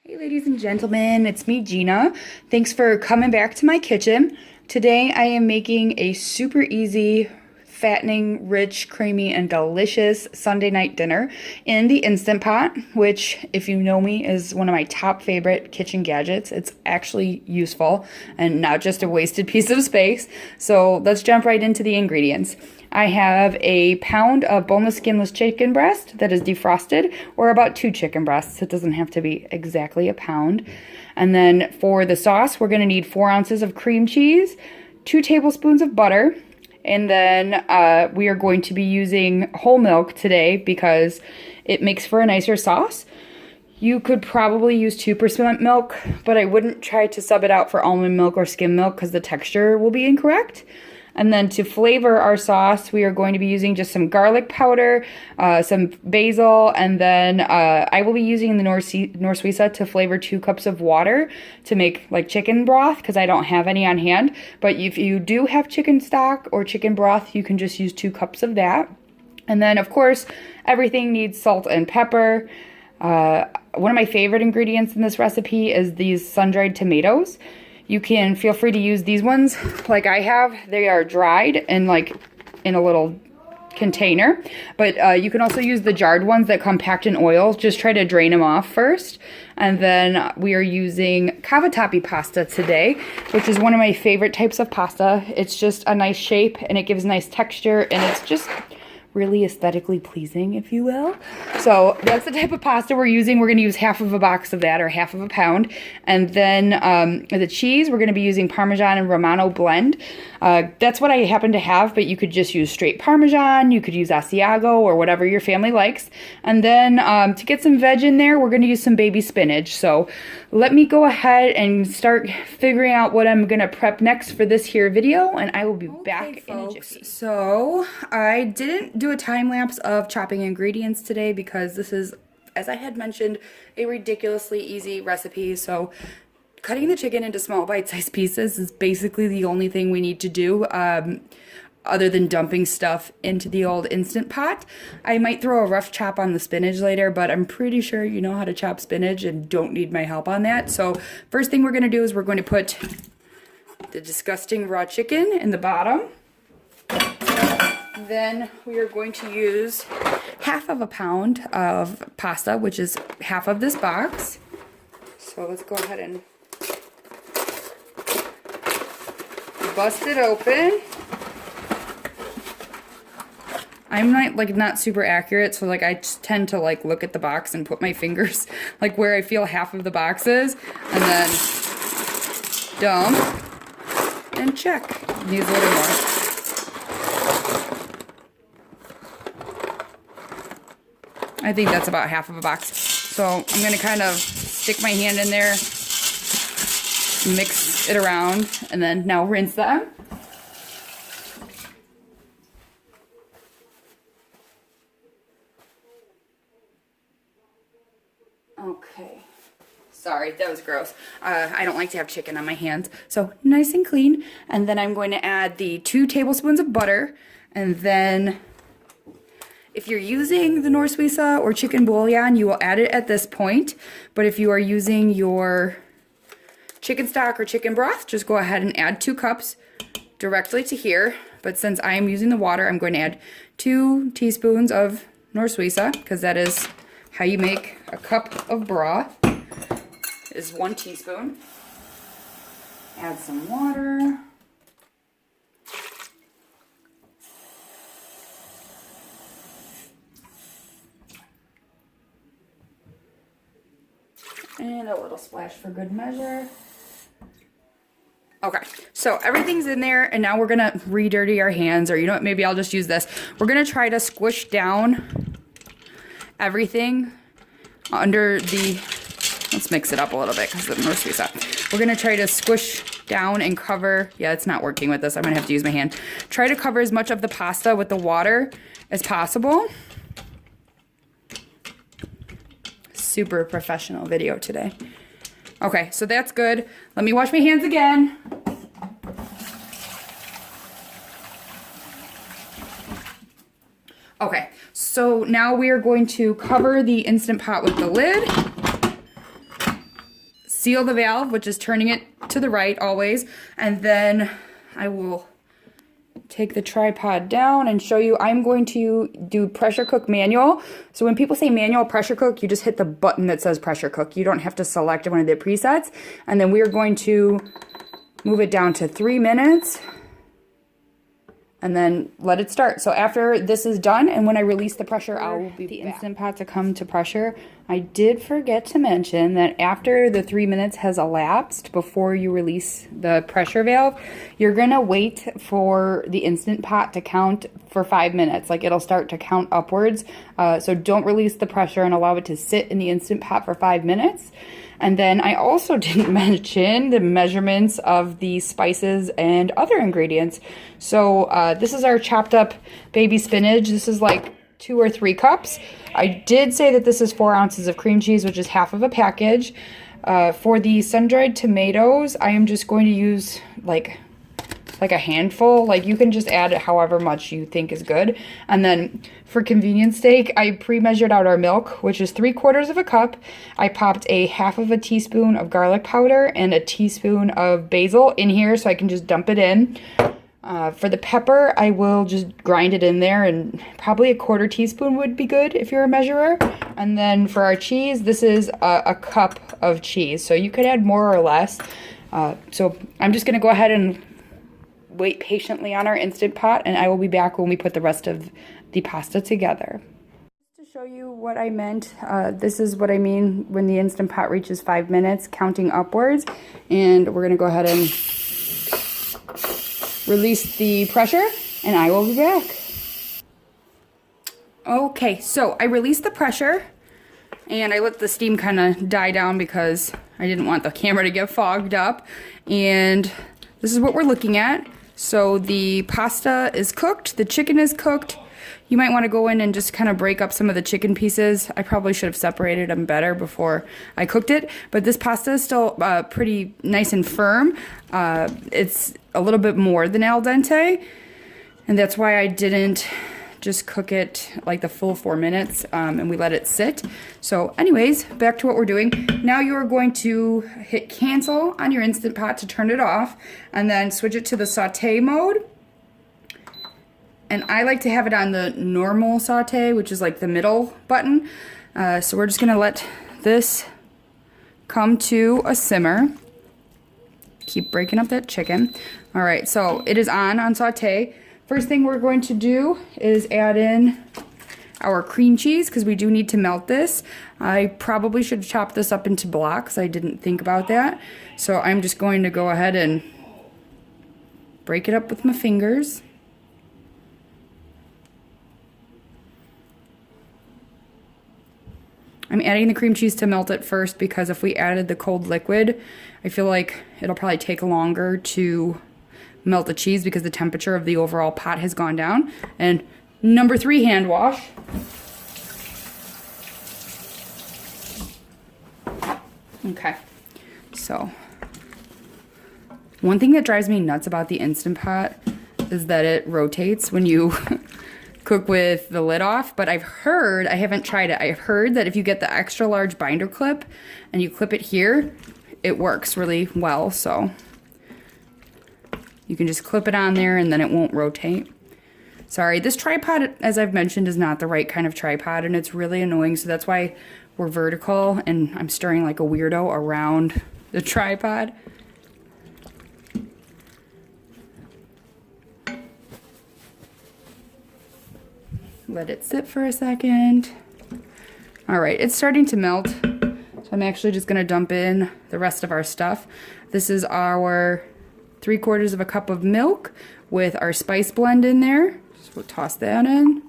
Hey ladies and gentlemen, it's me Gina. Thanks for coming back to my kitchen. Today I am making a super easy, fattening, rich, creamy, and delicious Sunday night dinner in the Instant Pot, which, if you know me, is one of my top favorite kitchen gadgets. It's actually useful and not just a wasted piece of space. So let's jump right into the ingredients. I have a pound of boneless, skinless chicken breast that is defrosted, or about 2 chicken breasts. It doesn't have to be exactly a pound. And then for the sauce, we're going to need 4 ounces of cream cheese, 2 tablespoons of butter, and then we are going to be using whole milk today because it makes for a nicer sauce. You could probably use 2% milk, but I wouldn't try to sub it out for almond milk or skim milk because the texture will be incorrect. And then to flavor our sauce, we are going to be using just some garlic powder, some basil, and then I will be using the Norsuisa to flavor 2 cups of water to make like chicken broth because I don't have any on hand. But if you do have chicken stock or chicken broth, you can just use 2 cups of that. And then, of course, everything needs salt and pepper. One of my favorite ingredients in this recipe is these sun-dried tomatoes. You can feel free to use these ones like I have. They are dried and like in a little container, but you can also use the jarred ones that come packed in oil. Just try to drain them off first. And then we are using Cavatappi pasta today, which is one of my favorite types of pasta. It's just a nice shape and it gives nice texture and it's just really aesthetically pleasing, if you will. So that's the type of pasta we're using. We're going to use half of a box of that, or half of a pound. And then the cheese, we're going to be using Parmesan and Romano blend. That's what I happen to have, but you could just use straight Parmesan. You could use Asiago or whatever your family likes. And then to get some veg in there, we're going to use some baby spinach. So let me go ahead and start figuring out what I'm going to prep next for this here video, and I will be back in a jiffy. So I didn't do a time lapse of chopping ingredients today because this is, as I had mentioned, a ridiculously easy recipe. So cutting the chicken into small bite-sized pieces is basically the only thing we need to do, other than dumping stuff into the old Instant Pot. I might throw a rough chop on the spinach later, but I'm pretty sure you know how to chop spinach and don't need my help on that. So first thing we're going to do is we're going to put the disgusting raw chicken in the bottom. Then we are going to use half of a pound of pasta, which is half of this box. So let's go ahead and bust it open. I'm not super accurate, so like I just tend to like look at the box and put my fingers like where I feel half of the box is, and then dump and check. Needs a little more. I think that's about half of a box. So I'm gonna kind of stick my hand in there, mix it around, and then now rinse them. Okay. Sorry, that was gross. I don't like to have chicken on my hands. So nice and clean. And then I'm going to add the 2 tablespoons of butter. And then if you're using the Norsuisa or chicken bouillon, you will add it at this point. But if you are using your chicken stock or chicken broth, just go ahead and add 2 cups directly to here. But since I am using the water, I'm going to add 2 teaspoons of Norsuisa, because that is how you make a cup of broth, is 1 teaspoon. Add some water. And a little splash for good measure. Okay, so everything's in there, and now we're gonna re-dirty our hands, or you know what, maybe I'll just use this. We're gonna try to squish down everything under the, let's mix it up a little bit because the Norsuisa. We're gonna try to squish down and cover, yeah, it's not working with this, I'm gonna have to use my hand. Try to cover as much of the pasta with the water as possible. Super professional video today. Okay, so that's good. Let me wash my hands again. Okay, so now we are going to cover the Instant Pot with the lid. seal the valve, which is turning it to the right always, and then I will take the tripod down and show you. I'm going to do pressure cook manual. So when people say manual pressure cook, you just hit the button that says pressure cook. You don't have to select one of the presets. And then we're going to move it down to 3 minutes and then let it start. So after this is done and when I release the pressure, I'll be the Instant Pot to come to pressure. I did forget to mention that after the 3 minutes has elapsed before you release the pressure valve, you're gonna wait for the Instant Pot to count for 5 minutes. Like, it'll start to count upwards. So don't release the pressure and allow it to sit in the Instant Pot for 5 minutes. And then I also didn't mention the measurements of the spices and other ingredients. So this is our chopped up baby spinach. This is like 2 or 3 cups. I did say that this is 4 ounces of cream cheese, which is half of a package. For the sun-dried tomatoes, I am just going to use like a handful. Like, you can just add however much you think is good. And then for convenience sake, I pre-measured out our milk, which is 3/4 of a cup. I popped a half of a teaspoon of garlic powder and a teaspoon of basil in here so I can just dump it in. For the pepper, I will just grind it in there, and probably a 1/4 teaspoon would be good if you're a measurer. And then for our cheese, this is a cup of cheese. So you could add more or less. So I'm just gonna go ahead and wait patiently on our Instant Pot, and I will be back when we put the rest of the pasta together. To show you what I meant, this is what I mean when the Instant Pot reaches 5 minutes, counting upwards. And we're gonna go ahead and release the pressure, and I will be back. Okay, so I released the pressure, and I let the steam kind of die down because I didn't want the camera to get fogged up. And this is what we're looking at. So the pasta is cooked, the chicken is cooked. You might want to go in and just kind of break up some of the chicken pieces. I probably should have separated them better before I cooked it, but this pasta is still pretty nice and firm. It's a little bit more than al dente, and that's why I didn't just cook it like the full 4 minutes, and we let it sit. So anyways, back to what we're doing. Now you are going to hit cancel on your Instant Pot to turn it off, and then switch it to the saute mode. And I like to have it on the normal saute, which is like the middle button. So we're just gonna let this come to a simmer. Keep breaking up that chicken. All right, so it is on saute. First thing we're going to do is add in our cream cheese, because we do need to melt this. I probably should chop this up into blocks. I didn't think about that. So I'm just going to go ahead and break it up with my fingers. I'm adding the cream cheese to melt it first, because if we added the cold liquid, I feel like it'll probably take longer to melt the cheese because the temperature of the overall pot has gone down. And number 3, hand wash. Okay, so one thing that drives me nuts about the Instant Pot is that it rotates when you cook with the lid off, but I've heard, I haven't tried it, I've heard that if you get the extra large binder clip and you clip it here, it works really well. So you can just clip it on there and then it won't rotate. Sorry, this tripod, as I've mentioned, is not the right kind of tripod, and it's really annoying, so that's why we're vertical and I'm stirring like a weirdo around the tripod. Let it sit for a second. All right, it's starting to melt, so I'm actually just gonna dump in the rest of our stuff. This is our 3/4 of a cup of milk with our spice blend in there. So we'll toss that in.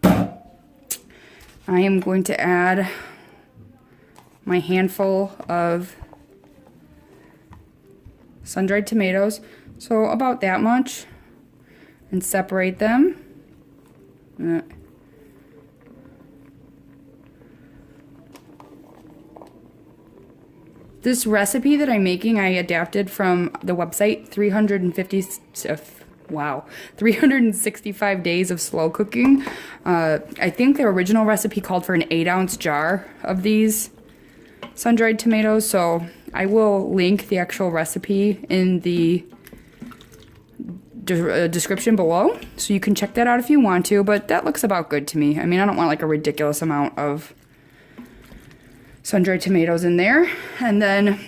I am going to add my handful of sun-dried tomatoes, so about that much, and separate them. This recipe that I'm making, I adapted from the website 350 wow, 365 days of slow cooking. I think the original recipe called for an 8-ounce jar of these sun-dried tomatoes, so I will link the actual recipe in the description below, so you can check that out if you want to, but that looks about good to me. I mean, I don't want like a ridiculous amount of sun-dried tomatoes in there. And then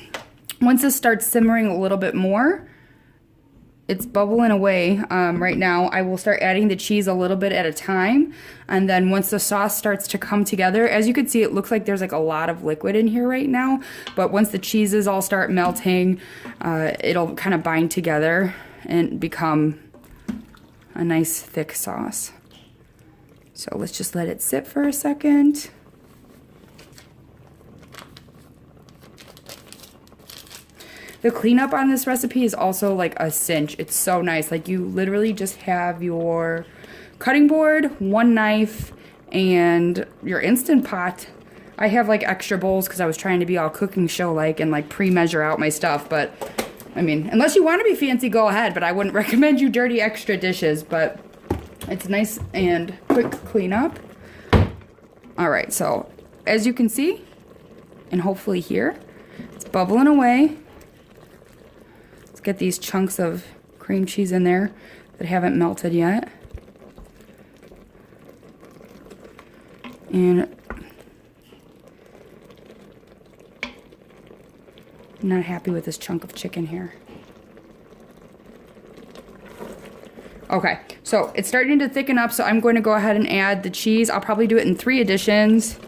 once this starts simmering a little bit more, it's bubbling away right now. I will start adding the cheese a little bit at a time, and then once the sauce starts to come together, as you can see, it looks like there's like a lot of liquid in here right now, but once the cheeses all start melting, it'll kind of bind together and become a nice thick sauce. So let's just let it sit for a second. The cleanup on this recipe is also like a cinch. It's so nice. Like, you literally just have your cutting board, one knife, and your Instant Pot. I have like extra bowls because I was trying to be all cooking show-like and like pre-measure out my stuff. But I mean, unless you want to be fancy, go ahead. But I wouldn't recommend you dirty extra dishes. But it's nice and quick cleanup. All right, so as you can see, and hopefully hear, it's bubbling away. Get these chunks of cream cheese in there that haven't melted yet. And I'm not happy with this chunk of chicken here. Okay, so it's starting to thicken up, so I'm going to go ahead and add the cheese. I'll probably do it in 3 additions.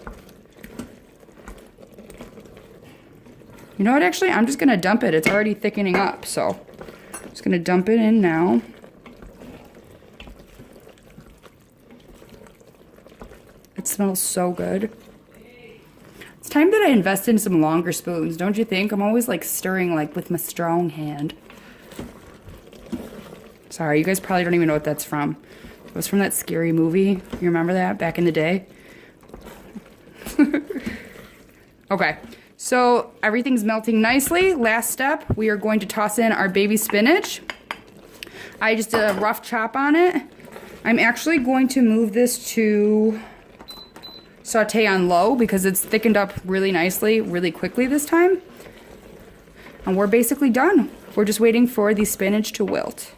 You know what, actually, I'm just going to dump it. It's already thickening up, so I'm just going to dump it in now. It smells so good. It's time that I invest in some longer spoons, don't you think? I'm always like stirring like with my strong hand. Sorry, you guys probably don't even know what that's from. It was from that scary movie. You remember that back in the day? Okay. So everything's melting nicely. Last step, we are going to toss in our baby spinach. I just did a rough chop on it. I'm actually going to move this to saute on low because it's thickened up really nicely, really quickly this time. And we're basically done. We're just waiting for the spinach to wilt.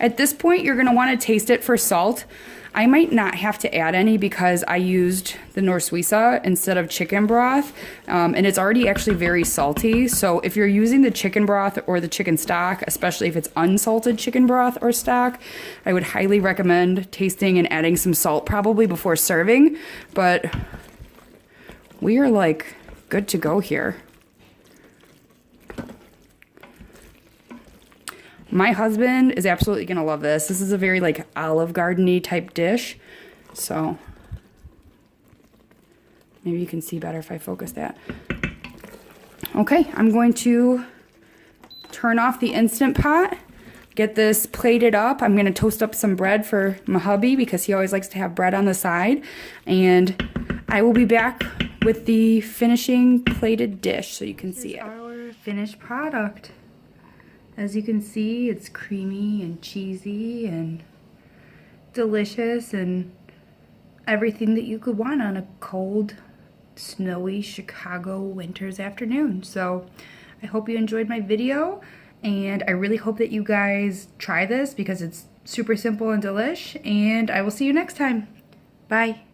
At this point, you're gonna wanna taste it for salt. I might not have to add any because I used the Norsuisa instead of chicken broth, and it's already actually very salty. So if you're using the chicken broth or the chicken stock, especially if it's unsalted chicken broth or stock, I would highly recommend tasting and adding some salt probably before serving. But we are like good to go here. My husband is absolutely gonna love this. This is a very like Olive Garden-y type dish. So maybe you can see better if I focus that. Okay, I'm going to turn off the Instant Pot, get this plated up. I'm gonna toast up some bread for my hubby because he always likes to have bread on the side. And I will be back with the finishing plated dish so you can see it. Our finished product. As you can see, it's creamy and cheesy and delicious and everything that you could want on a cold, snowy Chicago winter's afternoon. So I hope you enjoyed my video, and I really hope that you guys try this because it's super simple and delish, and I will see you next time. Bye.